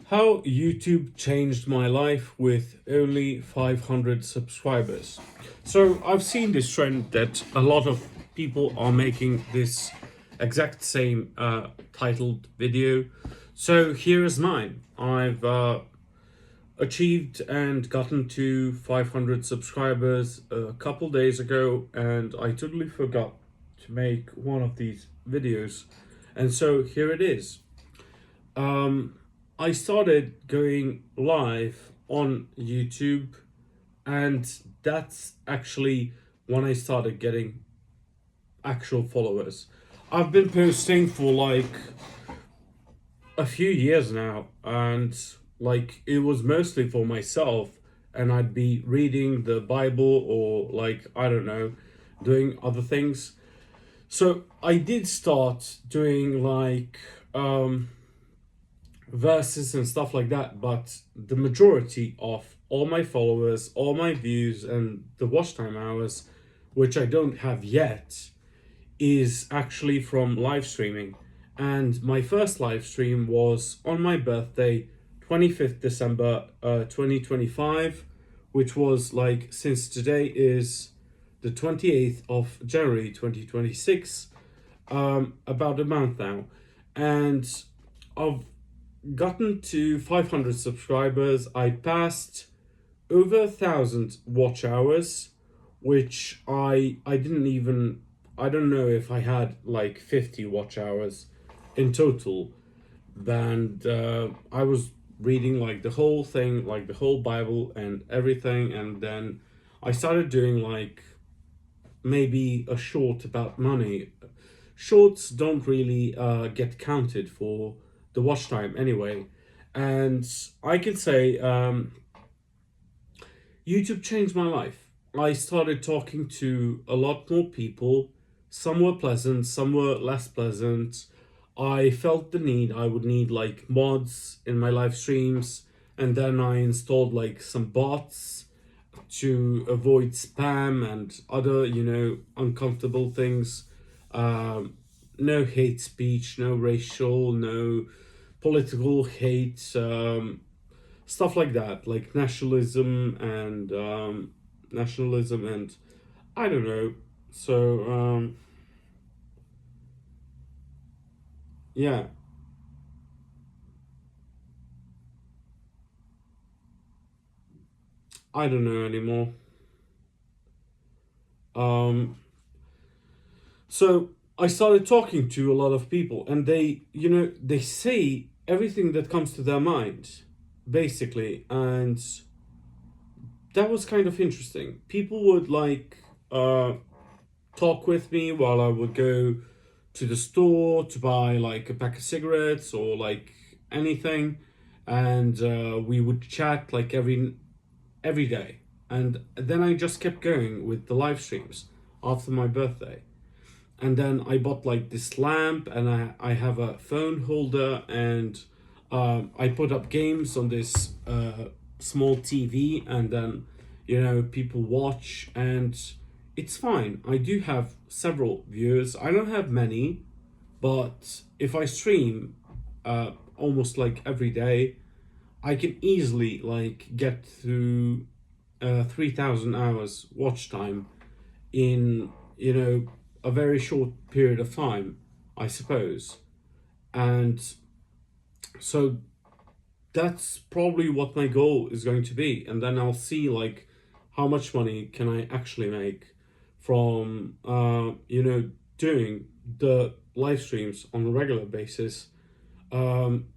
How YouTube changed my life with only 500 subscribers. So, I've seen this trend that a lot of people are making this exact same titled video. So, here is mine. I've achieved and gotten to 500 subscribers a couple days ago, and I totally forgot to make one of these videos. And so, here it is. I started going live on YouTube, and that's actually when I started getting actual followers. I've been posting for like a few years now, and like it was mostly for myself, and I'd be reading the Bible or like, I don't know, doing other things. So I did start doing like verses and stuff like that, but the majority of all my followers, all my views, and the watch time hours, which I don't have yet, is actually from live streaming. And my first live stream was on my birthday, 25th December 2025, which was like, since today is the 28th of January 2026, about a month now. And I've gotten to 500 subscribers. I passed over 1,000 watch hours, which I didn't even, I don't know if I had like 50 watch hours in total. And I was reading like the whole thing, like the whole Bible and everything. And then I started doing like maybe a short about money. Shorts don't really get counted for the watch time anyway. And I can say YouTube changed my life. I started talking to a lot more people. Some were pleasant, some were less pleasant. I felt the need, I would need like mods in my live streams, and then I installed like some bots to avoid spam and other, uncomfortable things. No hate speech, no racial, no political hate, stuff like that, like nationalism, and I don't know. So yeah, I don't know anymore. Um, so I started talking to a lot of people, and they say everything that comes to their mind, basically, and that was kind of interesting. People would like talk with me while I would go to the store to buy like a pack of cigarettes or like anything, and we would chat like every day. And then I just kept going with the live streams after my birthday. And then I bought like this lamp, and I have a phone holder, and I put up games on this small TV, and then people watch, and it's fine. I do have several viewers. I don't have many, but if I stream almost like every day, I can easily like get through 3,000 hours watch time in a very short period of time, I suppose. And so that's probably what my goal is going to be, and then I'll see like how much money can I actually make from doing the live streams on a regular basis.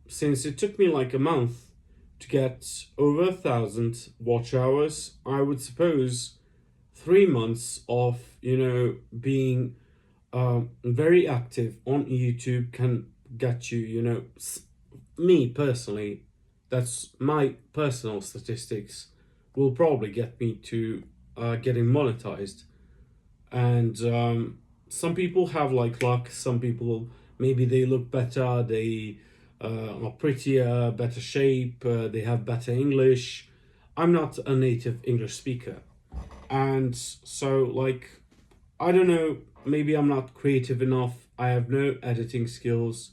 Since it took me like a month to get over 1,000 watch hours, I would suppose 3 months of being very active on YouTube can get you, me personally, that's my personal statistics, will probably get me to getting monetized. And some people have like luck, some people maybe they look better, they are prettier, better shape, they have better English. I'm not a native English speaker, and so like, I don't know, maybe I'm not creative enough. I have no editing skills,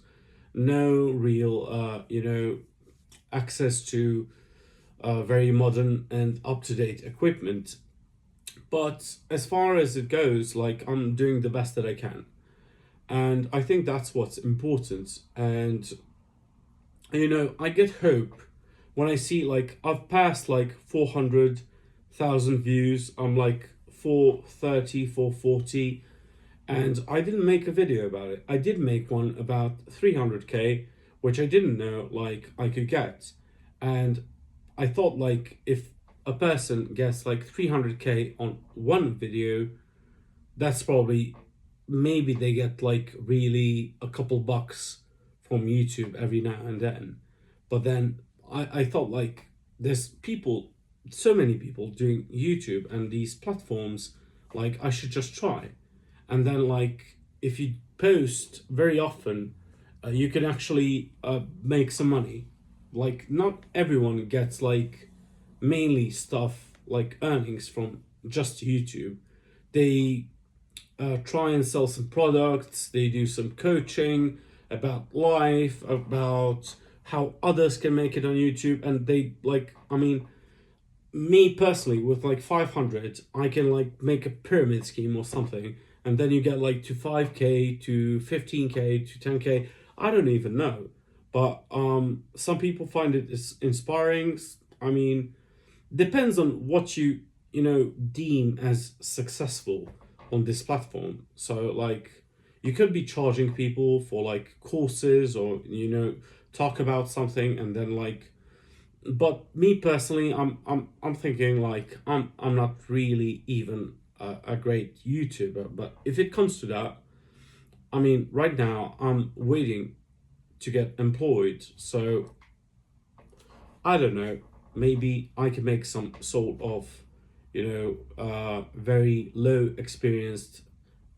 no real access to very modern and up-to-date equipment. But as far as it goes, like, I'm doing the best that I can. And I think that's what's important. And I get hope when I see, like, I've passed like 400,000 views. I'm like 430, 440, and I didn't make a video about it. I did make one about 300k, which I didn't know like I could get. And I thought, like, if a person gets like 300k on one video, that's probably, maybe they get like really a couple bucks from YouTube every now and then. But then I thought, like, there's people, so many people doing YouTube and these platforms, like, I should just try. And then, like, if you post very often, you can actually make some money. Like, not everyone gets like mainly stuff like earnings from just YouTube. They try and sell some products, they do some coaching about life, about how others can make it on YouTube, and they, like, I mean, me personally, with like 500, I can like make a pyramid scheme or something, and then you get like to 5k, to 15k, to 10k. I don't even know. But some people find it is inspiring. I mean, depends on what you deem as successful on this platform. So, like, you could be charging people for like courses, or talk about something, and then, like, but me personally, I'm thinking, like, I'm not really even a great YouTuber. But if it comes to that, I mean, right now I'm waiting to get employed. So I don't know, maybe I can make some sort of, very low experienced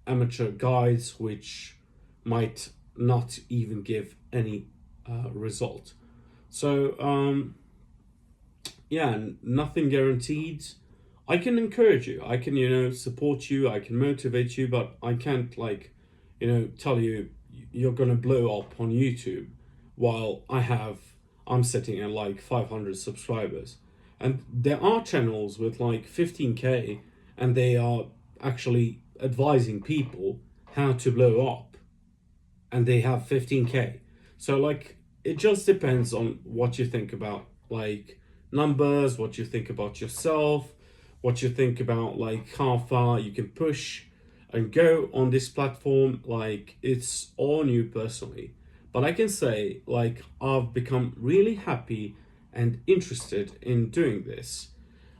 amateur guides, which might not even give any result. So, yeah, nothing guaranteed. I can encourage you, I can, support you, I can motivate you, but I can't, like, tell you you're gonna blow up on YouTube while I'm sitting at like 500 subscribers. And there are channels with like 15k, and they are actually advising people how to blow up, and they have 15k. So, like, it just depends on what you think about, like, numbers, what you think about yourself, what you think about, like, how far you can push and go on this platform. Like, it's all new personally. But I can say, like, I've become really happy and interested in doing this.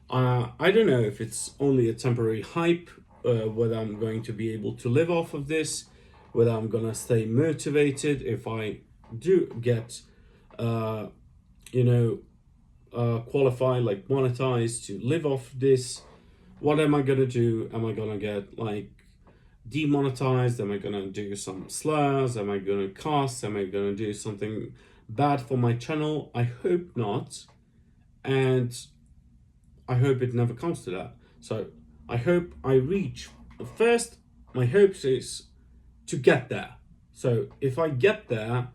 I don't know if it's only a temporary hype, whether I'm going to be able to live off of this, whether I'm gonna stay motivated if I do get, uh, qualify, like, monetized to live off this. What am I gonna do? Am I gonna get like demonetized? Am I gonna do some slurs? Am I gonna cuss? Am I gonna do something bad for my channel? I hope not, and I hope it never comes to that. So I hope I reach, first, my hopes is to get there. So if I get there,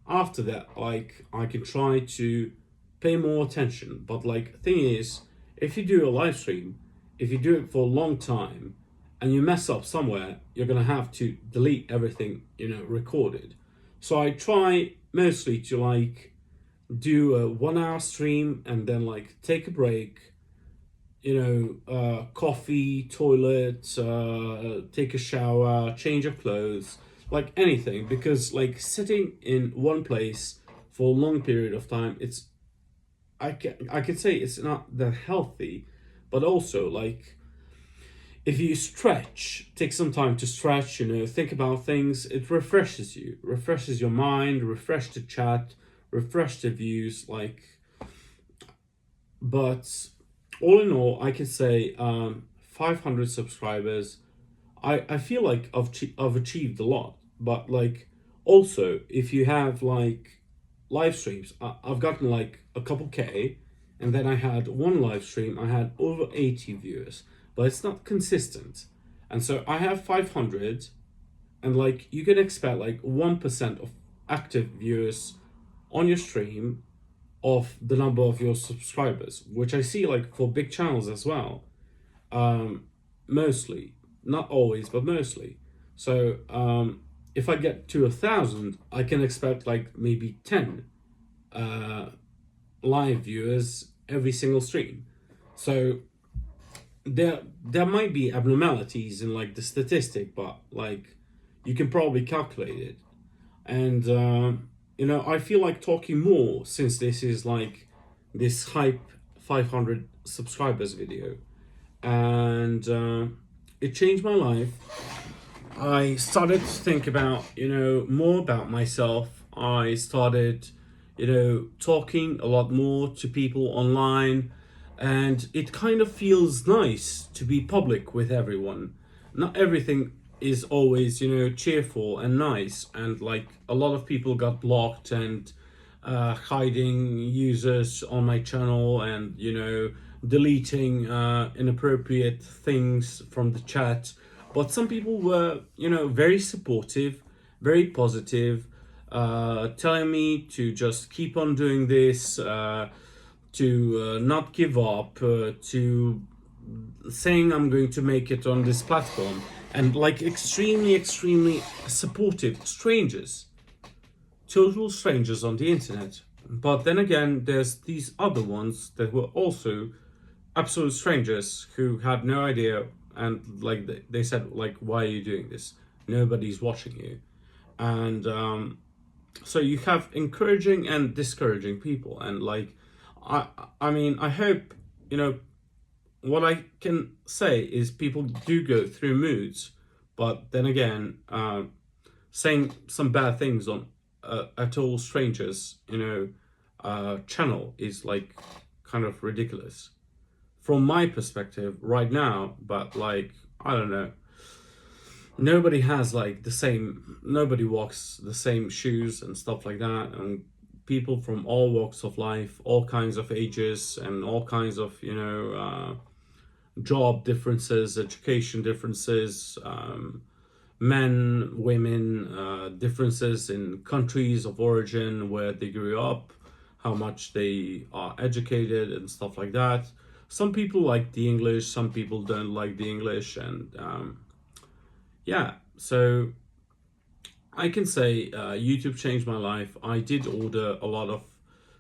after that, like, I can try to pay more attention. But, like, thing is, if you do a live stream, if you do it for a long time and you mess up somewhere, you're gonna have to delete everything recorded. So I try mostly to, like, do a 1 hour stream and then, like, take a break, coffee, toilet, take a shower, change of clothes, like anything. Because, like, sitting in one place for a long period of time, I could say it's not that healthy. But also, like, if you stretch, take some time to stretch, think about things, it refreshes you, refreshes your mind, refresh the chat, refresh the views, like. But all in all, I can say, 500 subscribers, I feel like I've achieved a lot. But, like, also, if you have, like, live streams, I've gotten like a couple K, and then I had one live stream, I had over 80 viewers, but it's not consistent. And so I have 500, and, like, you can expect like 1% of active viewers on your stream, of the number of your subscribers, which I see like for big channels as well. Mostly, not always, but mostly. So if I get to 1,000, I can expect like maybe 10 live viewers every single stream. So there might be abnormalities in like the statistic, but like you can probably calculate it. And I feel like talking more since this is like this hype 500 subscribers video, and it changed my life. I started to think about more about myself. I started talking a lot more to people online, and it kind of feels nice to be public with everyone. Not everything is always cheerful and nice, and like a lot of people got blocked and hiding users on my channel, and deleting inappropriate things from the chat. But some people were very supportive, very positive, telling me to just keep on doing this, to not give up, to saying I'm going to make it on this platform, and like extremely supportive strangers, total strangers on the internet. But then again, there's these other ones that were also absolute strangers who had no idea, and like they said like, why are you doing this? Nobody's watching you. And so you have encouraging and discouraging people, and like I mean, I hope what I can say is people do go through moods, but then again, saying some bad things on a total strangers channel is like kind of ridiculous from my perspective right now. But like, I don't know, nobody has like nobody walks the same shoes and stuff like that, and people from all walks of life, all kinds of ages, and all kinds of job differences, education differences, men, women, differences in countries of origin where they grew up, how much they are educated and stuff like that. Some people like the English, some people don't like the English, and yeah, so I can say YouTube changed my life. I did order a lot of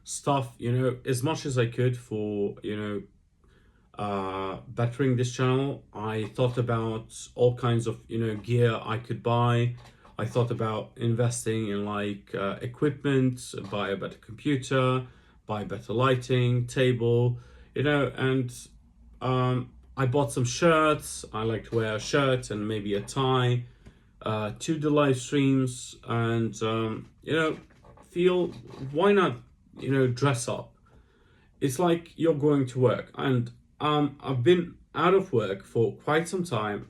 stuff, as much as I could for, bettering this channel. I thought about all kinds of, gear I could buy. I thought about investing in like equipment, buy a better computer, buy better lighting, table, and I bought some shirts. I like to wear a shirt and maybe a tie to the live streams, and feel, why not dress up? It's like you're going to work, and I've been out of work for quite some time,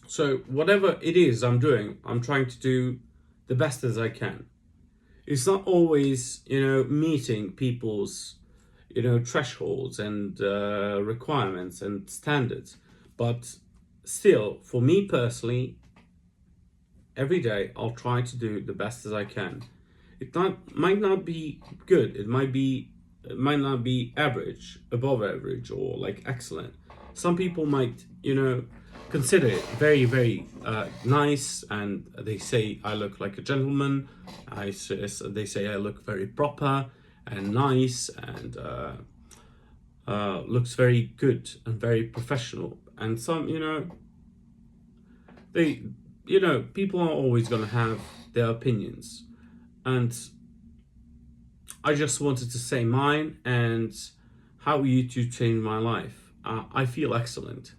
so whatever it is I'm doing, I'm trying to do the best as I can. It's not always meeting people's thresholds and requirements and standards, but still, for me personally, every day I'll try to do the best as I can. Might not be good. It might not be average, above average, or like excellent. Some people might consider it very, very nice, and they say I look like a gentleman. They say I look very proper and nice, and looks very good and very professional. And some they people are always going to have their opinions, and I just wanted to say mine and how YouTube changed my life. I feel excellent.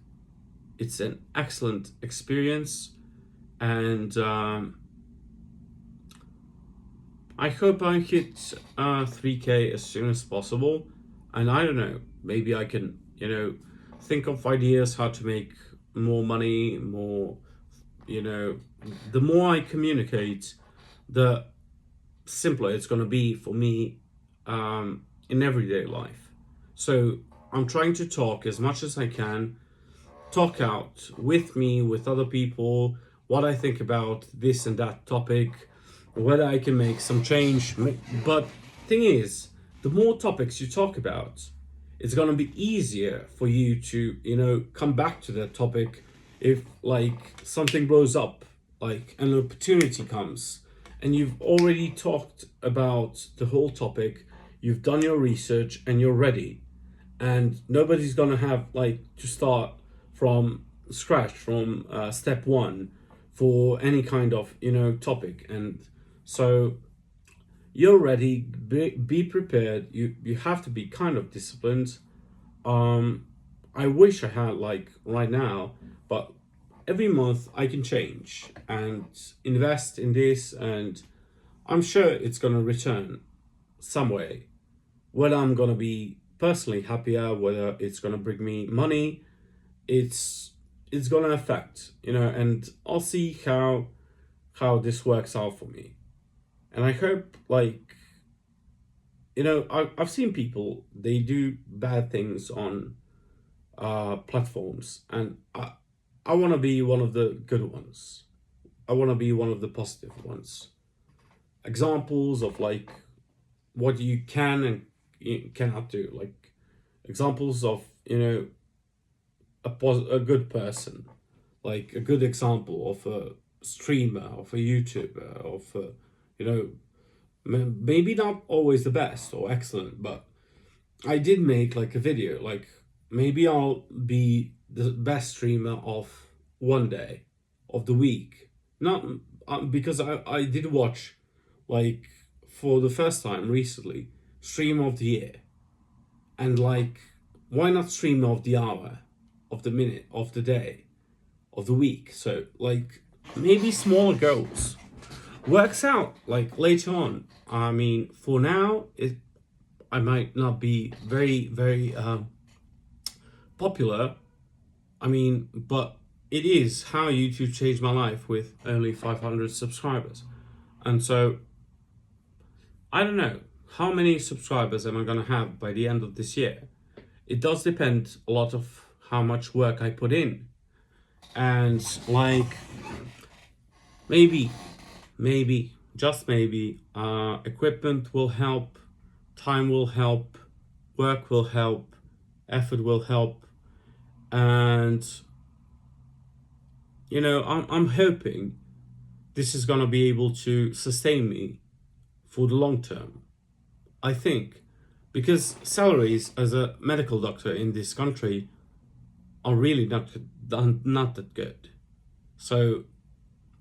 It's an excellent experience, and I hope I hit 3K as soon as possible. And I don't know, maybe I can think of ideas how to make more money, more the more I communicate, the simpler it's going to be for me in everyday life. So I'm trying to talk as much as I can, talk out with me, with other people, what I think about this and that topic, whether I can make some change. But thing is, the more topics you talk about, it's gonna be easier for you to, you know, come back to that topic if like something blows up, like an opportunity comes, and you've already talked about the whole topic, you've done your research and you're ready. And nobody's gonna have like to start from scratch, from step one for any kind of, you know, topic. And so you're ready, be prepared. You have to be kind of disciplined. I wish I had like right now, but every month I can change and invest in this, and I'm sure it's gonna return some way. Whether I'm gonna be personally happier, whether it's gonna bring me money, it's gonna affect, you know, and I'll see how this works out for me. And I hope, like, you know, I've seen people, they do bad things on platforms, and I want to be one of the good ones. I want to be one of the positive ones. Examples of like what you can and you cannot do, like examples of, you know, a good person, like a good example of a streamer, of a YouTuber, of a, you know, maybe not always the best or excellent, but I did make like a video, like maybe I'll be the best streamer of one day of the week. Not because I did watch, like, for the first time recently, stream of the year. And like, why not stream of the hour, of the minute, of the day, of the week? So like maybe smaller goals works out like later on. I mean, for now, I might not be very popular. I mean, but it is how YouTube changed my life with only 500 subscribers. And so I don't know how many subscribers am I gonna have by the end of this year. It does depend a lot of how much work I put in. And like maybe, just maybe, equipment will help, time will help, work will help, effort will help. And you know, I'm hoping this is gonna be able to sustain me for the long term. I think, because salaries as a medical doctor in this country are really not that good. So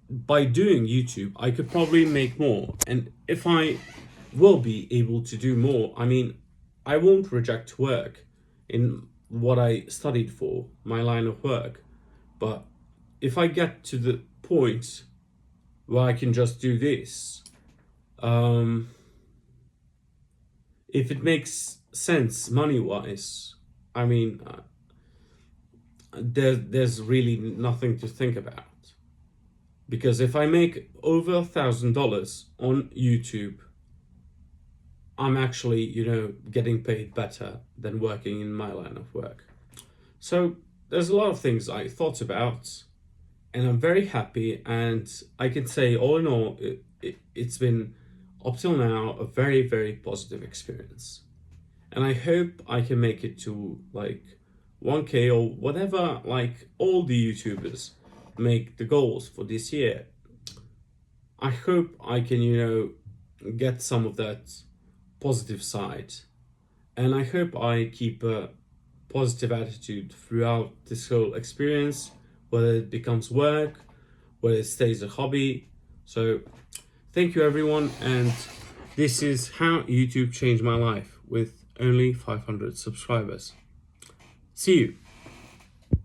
by doing YouTube, I could probably make more. And if I will be able to do more, I mean, I won't reject work in what I studied for, my line of work. But if I get to the point where I can just do this, if it makes sense money-wise, I mean, there's really nothing to think about. Because if I make over $1,000 on YouTube, I'm actually, you know, getting paid better than working in my line of work. So there's a lot of things I thought about, and I'm very happy. And I can say, all in all, it's been up till now a very positive experience. And I hope I can make it to like 1K or whatever, like all the YouTubers make the goals for this year. I hope I can, you know, get some of that positive side. And I hope I keep a positive attitude throughout this whole experience, whether it becomes work, whether it stays a hobby. So thank you everyone, and this is how YouTube changed my life with only 500 subscribers. See you.